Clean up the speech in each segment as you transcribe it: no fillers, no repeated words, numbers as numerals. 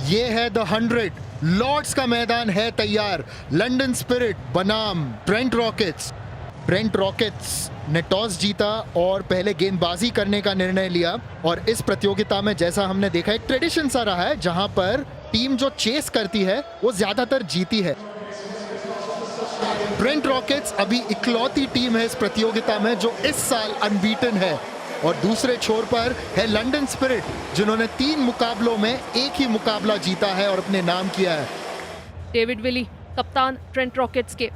ये है the 100। Lord's का मैदान है तैयार। लंदन स्पिरिट बनाम ट्रेंट रॉकेट्स। ट्रेंट रॉकेट्स ने टॉस जीता और पहले गेंदबाजी करने का निर्णय लिया। और इस प्रतियोगिता में जैसा हमने देखा एक ट्रेडिशन सा रहा है जहां पर टीम जो चेस करती है वो ज्यादातर जीती है। ट्रेंट रॉकेट्स अभी इकलौती टीम है इस प्रतियोगिता में जो इस साल अनबीटन है। और दूसरे छोर पर है लंदन स्पिरिट जिन्होंने 3 मुकाबलों में एक ही मुकाबला जीता है और अपने नाम किया है। डेविड विली कप्तान ट्रेंट रॉकेट्स के,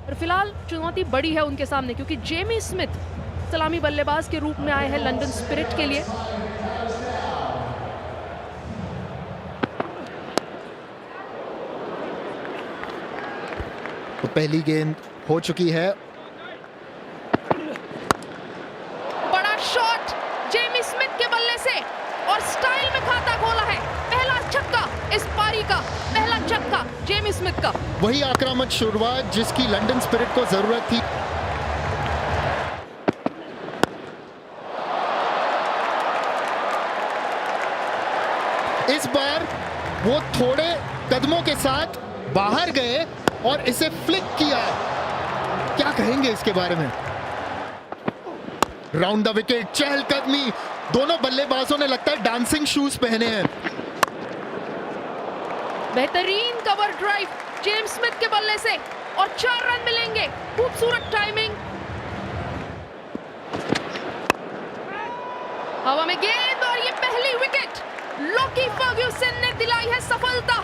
और फिलहाल चुनौती बड़ी है उनके सामने क्योंकि जेमी स्मिथ सलामी बल्लेबाज के रूप में आए हैं लंदन स्पिरिट के लिए। तो पहली गेंद हो चुकी है। बड़ा शॉट जेमी स्मिथ के बल्ले से और स्टाइल में खाता खोला है। पहला छक्का इस पारी का, पहला छक्का जेमी स्मिथ का। वही आक्रामक शुरुआत जिसकी लंदन स्पिरिट को जरूरत थी। इस बार वो थोड़े कदमों के साथ बाहर गए और इसे फ्लिक किया। क्या कहेंगे इसके बारे में? राउंड द विकेट, चहलकदमी। दोनों बल्लेबाजों ने लगता है डांसिंग शूज पहने हैं। बेहतरीन कवर ड्राइव जेम्स स्मिथ के बल्ले से और 4 रन मिलेंगे। खूबसूरत टाइमिंग। हवा में गेंद और ये पहली विकेट लॉकी फर्ग्यूसन ने दिलाई है सफलता।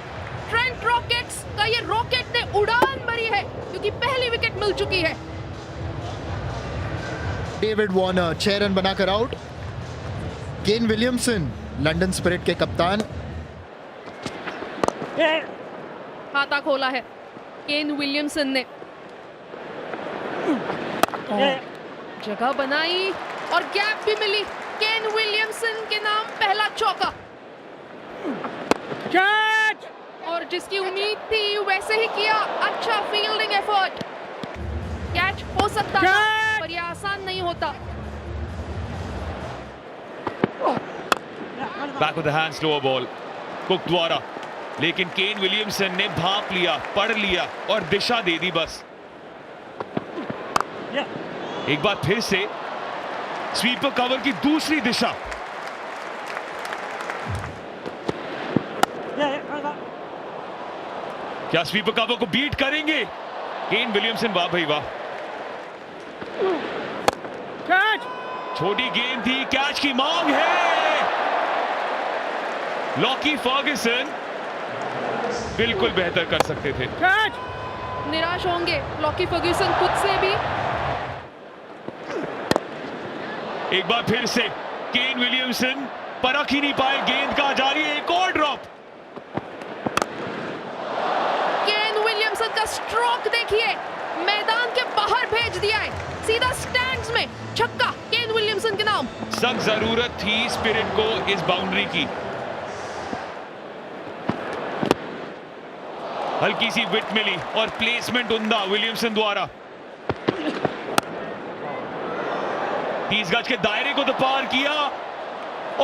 ट्रेंट रॉकेट्स का ये रॉकेट ने उड़ान भरी है क्योंकि पहली विकेट मिल चुकी है। डेविड वार्नर 6 रन बनाकर out. Kane Williamson London spirit के कप्तान। खाता खोला है केन विलियमसन ने, जगह बनाई और गैप भी मिली। केन विलियमसन के नाम पहला चौका। और जिसकी उम्मीद थी वैसे ही किया। अच्छा फील्डिंग एफर्ट। कैच हो सकता था पर यह आसान नहीं होता। Back of the hand slower ball cook द्वारा, लेकिन केन विलियमसन ने भांप लिया, पढ़ लिया और दिशा दे दी बस। एक बार फिर से स्वीपर कवर की दूसरी दिशा। क्या स्वीपर कवर को बीट करेंगे केन विलियमसन? वाह भाई वाह। छोटी गेंद थी, कैच की मांग है। लॉकी फर्ग्यूसन बिल्कुल बेहतर कर सकते थे। निराश होंगे लॉकी फर्ग्यूसन खुद से भी। एक बार फिर से केन विलियमसन परख ही नहीं पाए गेंद का। जारी एक और ड्रॉप। केन विलियमसन का स्ट्रोक देखिए, मैदान के बाहर भेज दिया है, सीधा स्टैंड्स में। छक्का केन विलियमसन के नाम। सख्त जरूरत थी स्पिरिट को इस बाउंड्री की। हल्की सी विट मिली और प्लेसमेंट उम्दा विलियमसन द्वारा। 30 गज के दायरे को तो पार किया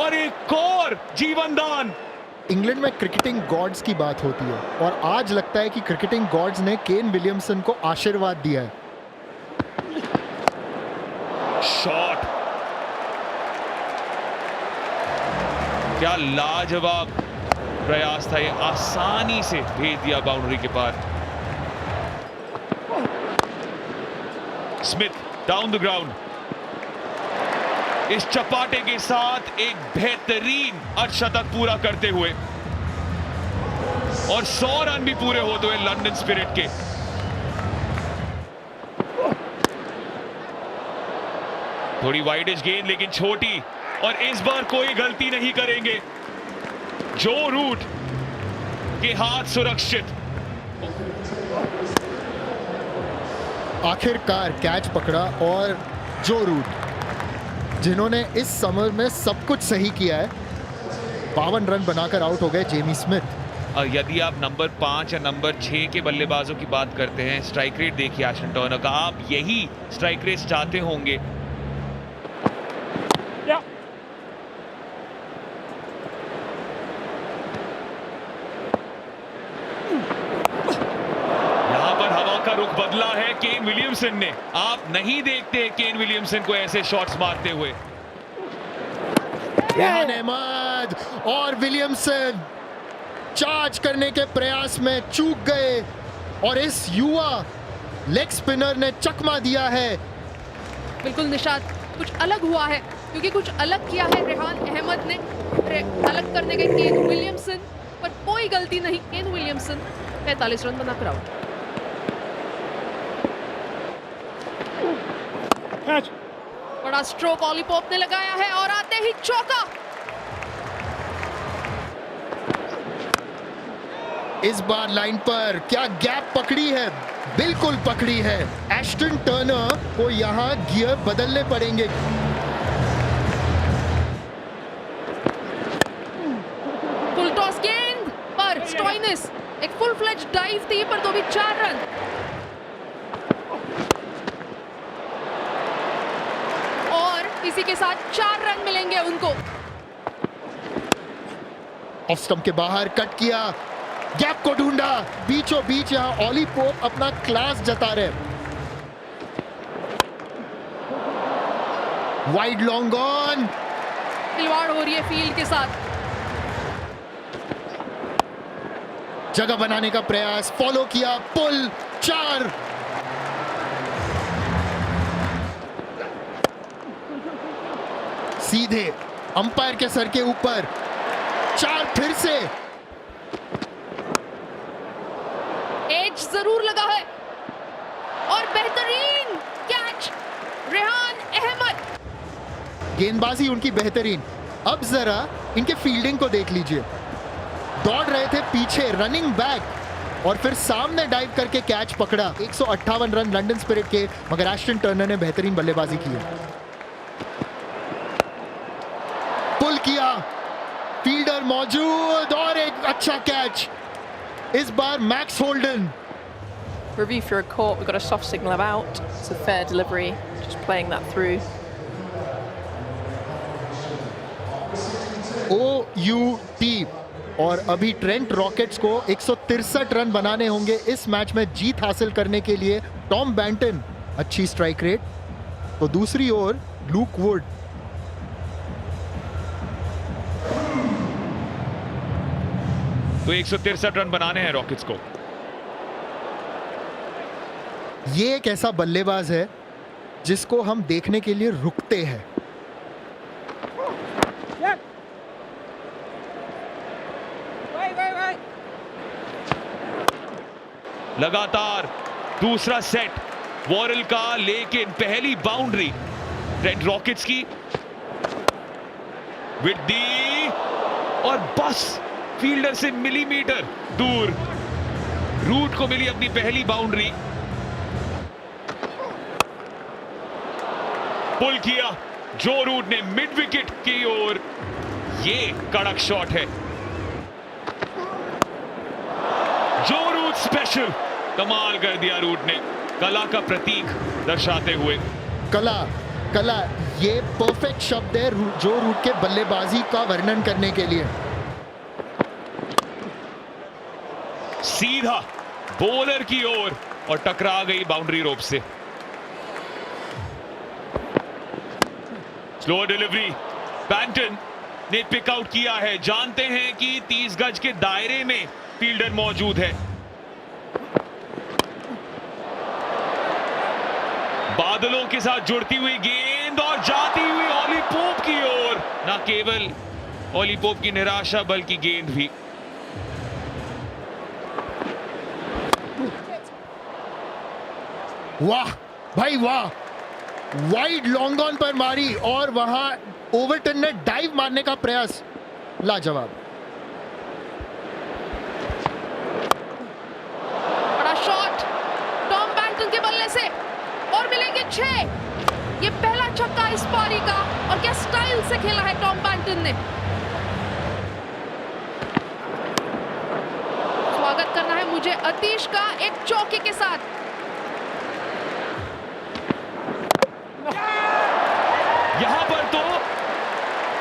और एक और जीवन दान। इंग्लैंड में क्रिकेटिंग गॉड्स की बात होती है और आज लगता है कि क्रिकेटिंग गॉड्स ने केन विलियमसन को आशीर्वाद दिया है। शॉट, क्या लाजवाब प्रयास था ये। आसानी से भेज दिया बाउंड्री के पार। Smith down the ground. इस चपाटे के साथ एक बेहतरीन अर्धशतक पूरा करते हुए और 100 रन भी पूरे होते हुए लंदन स्पिरिट के। थोड़ी वाइडिश गेंद लेकिन छोटी, और इस बार कोई गलती नहीं करेंगे। जो रूट के हाथ सुरक्षित। आखिरकार कैच पकड़ा और जो रूट जिन्होंने इस समर में सब कुछ सही किया है 52 रन बनाकर आउट हो गए जेमी स्मिथ। यदि आप नंबर 5 या नंबर 6 के बल्लेबाजों की बात करते हैं, स्ट्राइक रेट देखिए एशन टर्नर का। आप यही स्ट्राइक रेट चाहते होंगे। बदला है केन विलियमसन ने। आप नहीं देखते केन विलियमसन को ऐसे शॉट्स मारते हुए। रेहान अहमद और विलियमसन चार्ज करने के प्रयास में चूक गए और इस युवा लेग स्पिनर ने चकमा दिया है। बिल्कुल निशाद, कुछ अलग हुआ है क्योंकि कुछ अलग किया है रेहान अहमद ने। अलग करने गए केन विलियमसन, पर कोई गलती नहीं। केन विलियमसन 45 रन बनाकर आउट। बड़ा स्ट्रोक ऑली पोप ने लगाया है और आते ही चौका। इस बार लाइन पर क्या गैप पकड़ी है, बिल्कुल पकड़ी है। एस्टन टर्नर को यहां गियर बदलने पड़ेंगे। फुल टॉस गेंद पर स्टोइनिस, एक फुल फ्लेज डाइव थी पर तो भी 4 रन। और इसी के साथ 4 रन मिलेंगे उनको। ऑफ स्टंप के बाहर कट किया, गैप को ढूंढा, बीचों बीच यहां ऑली पोप अपना क्लास जता रहे। वाइड लॉन्ग ऑन, खिलवाड़ हो रही है फील्ड के साथ। जगह बनाने का प्रयास, फॉलो किया, पुल, 4। सीधे अंपायर के सर के ऊपर, 4 फिर से। एज जरूर लगा है और बेहतरीन कैच रेहान अहमद। गेंदबाजी उनकी बेहतरीन। अब जरा इनके फील्डिंग को देख लीजिए। दौड़ रहे थे पीछे, रनिंग बैक, और फिर सामने डाइव करके कैच पकड़ा। 158 रन लंदन स्पिरिट के, मगर एस्टन टर्नर ने बेहतरीन बल्लेबाजी की है। पुल किया, फील्डर मौजूद और एक अच्छा कैच। इस बार Max Holden. Review for a caught, we've got a soft signal of out. It's a fair delivery, just playing that through. OUT। और अभी ट्रेंट रॉकेट्स को 163 रन बनाने होंगे इस मैच में जीत हासिल करने के लिए। टॉम बैंटन अच्छी स्ट्राइक रेट, तो दूसरी ओर लूक वुड। तो 163 रन बनाने हैं रॉकेट्स को। ये एक ऐसा बल्लेबाज है जिसको हम देखने के लिए रुकते हैं। लगातार दूसरा सेट वॉरेल का, लेकिन पहली बाउंड्री ट्रेंट रॉकेट्स की। विद दी और बस फील्डर से मिलीमीटर दूर रूट को मिली अपनी पहली बाउंड्री। पुल किया जो रूट ने मिड विकेट की ओर। ये कड़क शॉट है, जो रूट स्पेशल, कमाल कर दिया रूट ने, कला का प्रतीक दर्शाते हुए। कला, कला, ये परफेक्ट शब्द है जो रूट के बल्लेबाजी का वर्णन करने के लिए। सीधा बॉलर की ओर और टकरा गई बाउंड्री रोप से। स्लो डिलीवरी, बैंटन ने पिक आउट किया है। जानते हैं कि 30 गज के दायरे में फील्डर मौजूद है। बादलों के साथ जुड़ती हुई गेंद और जाती हुई ऑली पोप की ओर। ना केवल ऑली पोप की निराशा बल्कि गेंद भी। वाह भाई वाह, वाइड लॉन्ग ऑन पर मारी और वहां ओवरटन ने डाइव मारने का प्रयास, लाजवाब। बड़ा शॉट टॉम बैंटन के बल्ले से और मिलेंगे 6। ये पहला छक्का इस पारी का, और क्या स्टाइल से खेला है टॉम बैंटन ने। स्वागत करना है मुझे अतीश का एक चौके के साथ। यहां पर तो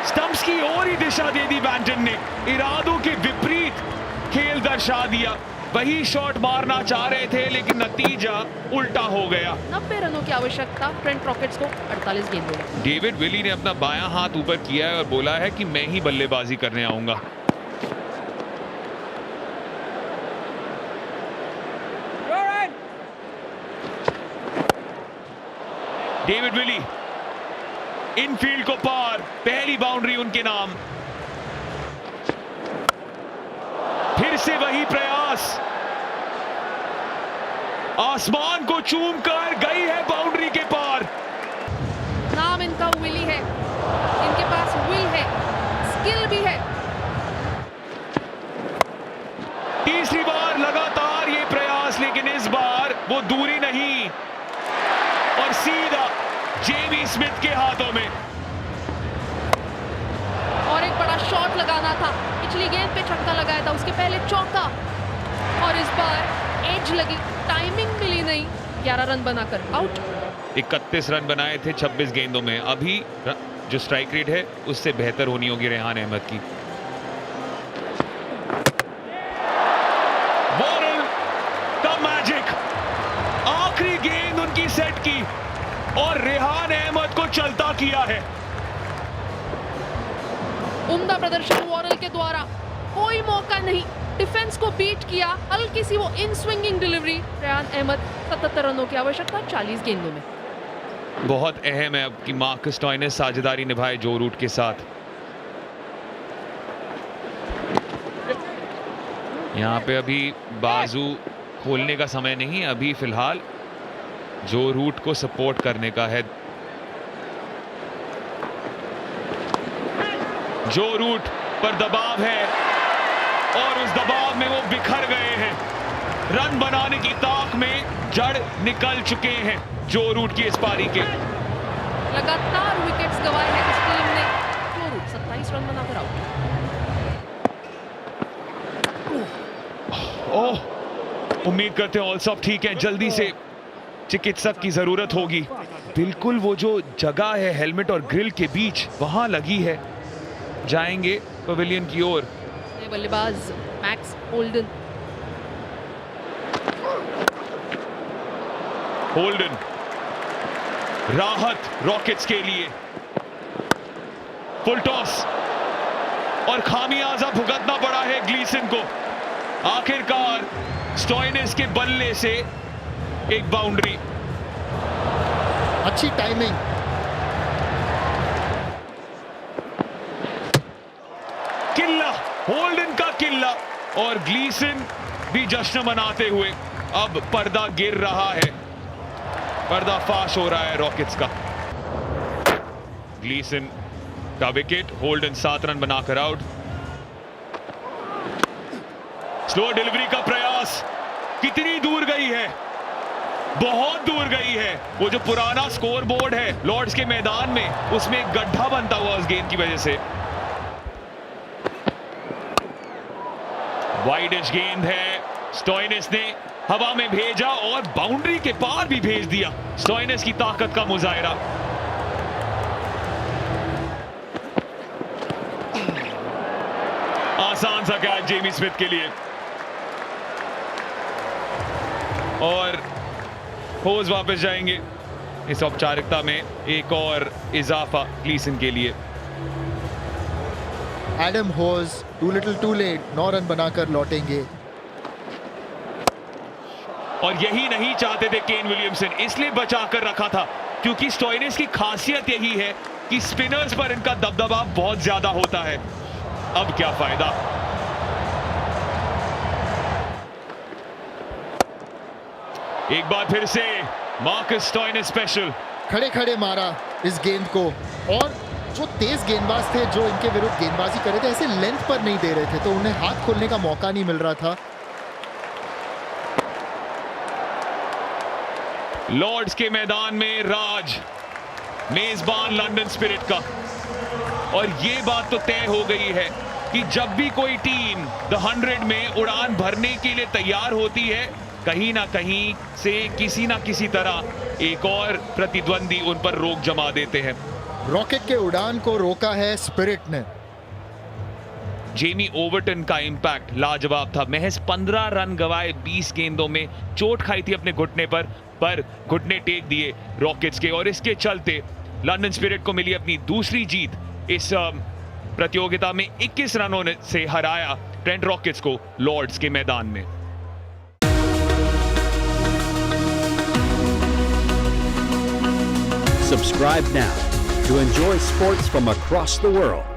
स्टंप्स की ओर ही दिशा दे दी बैंटन ने। इरादों के विपरीत खेल दर्शा दिया। वही शॉट मारना चाह रहे थे लेकिन नतीजा उल्टा हो गया। 90 रनों की आवश्यकता ट्रेंट रॉकेट्स को 48 गेंदों में। डेविड विली ने अपना बायां हाथ ऊपर किया है और बोला है कि मैं ही बल्लेबाजी करने आऊंगा। डेविड विली इनफील्ड को पार, पहली बाउंड्री उनके नाम। फिर से वही प्रयास, आसमान को चूमकर गई है बाउंड्री के पार। नाम इनका विली है, इनके पास विल है, स्किल भी है। तीसरी बार लगातार ये प्रयास, लेकिन इस बार वो दूरी नहीं और सीधा जेमी स्मिथ के हाथों में। और एक बड़ा शॉट लगाना था, पिछली गेंद पे छक्का लगाया था, उसके पहले चौका, और इस बार एज लगी, टाइमिंग मिली नहीं, 11 रन बनाकर आउट। 31 रन बनाए थे 26 गेंदों में। अभी जो स्ट्राइक रेट है उससे बेहतर होनी होगी रेहान अहमद की। वॉरेन का मैजिक, आखिरी गेंद उनकी सेट की और रेहान अहमद को चलता किया है। उम्दा प्रदर्शन वॉरेन के द्वारा, कोई मौका नहीं, डिफेंस को बीट किया, हल्की सी वो in swinging delivery. Rehan Ahmed 77 रनों की आवश्यकता 40 गेंदों में। बहुत अहम है अब कि मार्कस स्टोइनिस साझेदारी निभाए जो रूट के साथ। यहाँ पे अभी बाजू खोलने का समय नहीं, अभी फिलहाल जो रूट को सपोर्ट करने का है। जो रूट पर दबाव है और उस दबाव में वो बिखर गए हैं। रन बनाने की ताक में जड़ निकल चुके हैं जो रूट की इस पारी के। लगातार विकेट्स गंवाए हैं इस टीम ने। जो रूट 27 रन बनाकर आउट। ओह, उम्मीद करते हैं ऑल सब ठीक है। जल्दी से चिकित्सक की जरूरत होगी। बिल्कुल वो जो जगह है हेलमेट और ग्रिल के बीच, वहां लगी है। जाएंगे पवेलियन की ओर। बल्लेबाज मैक्स होल्डन। होल्डन, राहत रॉकेट्स के लिए। फुल टॉस और खामियाजा भुगतना पड़ा है ग्लीसन को। आखिरकार स्टोइनिस के बल्ले से एक बाउंड्री। अच्छी टाइमिंग। किल्ला, होल्डन का किल्ला, और ग्लीसन भी जश्न मनाते हुए। अब पर्दा गिर रहा है, पर्दा फाश हो रहा है रॉकेट्स का। ग्लीसन का विकेट, होल्डन 7 रन बनाकर आउट। स्लो डिलीवरी का प्रयास, कितनी दूर गई है, बहुत दूर गई है। वो जो पुराना स्कोर बोर्ड है लॉर्ड्स के मैदान में, उसमें एक गड्ढा बनता हुआ उस गेंद की वजह से। वाइडिश गेंद है, स्टोइनिस ने हवा में भेजा और बाउंड्री के पार भी भेज दिया। स्टोइनिस की ताकत का मुजाहिरा। आसान सा कैच जेमी स्मिथ के लिए, और होज वापस जाएंगे। इस औपचारिकता में एक और इजाफा ग्लीसन के लिए। Adam Hodge too little too late, 9 run बनाकर लौटेंगे। और यही नहीं चाहते थे केन विलियमसन, इसलिए बचाकर रखा था, क्योंकि स्टोइनिस की खासियत यही है कि स्पिनर्स पर इनका दबदबा बहुत ज्यादा होता है। अब क्या फायदा। एक बार फिर से मार्कस स्टोइनिस स्पेशल। खड़े खड़े मारा इस गेंद को, और जो तेज गेंदबाज थे जो इनके विरुद्ध गेंदबाजी कर रहे थे, ऐसे लेंथ पर नहीं दे रहे थे, तो उन्हें हाथ खोलने का मौका नहीं मिल रहा था। लॉर्ड्स के मैदान में राज, मेजबान लंदन स्पिरिट का। और ये बात तो तय हो गई है कि जब भी कोई टीम द 100 में उड़ान भरने के लिए तैयार होती है, कहीं ना कहीं से किसी ना किसी तरह एक और प्रतिद्वंदी उन पर रोक जमा देते हैं। रॉकेट के उड़ान को रोका है स्पिरिट ने। जेमी ओवरटन का इंपैक्ट लाजवाब था। महज 15 रन गवाए 20 गेंदों में, चोट खाई थी अपने घुटने पर घुटने टेक दिए रॉकेट्स के, और इसके चलते लंदन स्पिरिट को मिली अपनी दूसरी जीत इस प्रतियोगिता में। 21 रनों से हराया ट्रेंट रॉकेट्स को लॉर्ड्स के मैदान में। Subscribe now to enjoy sports from across the world.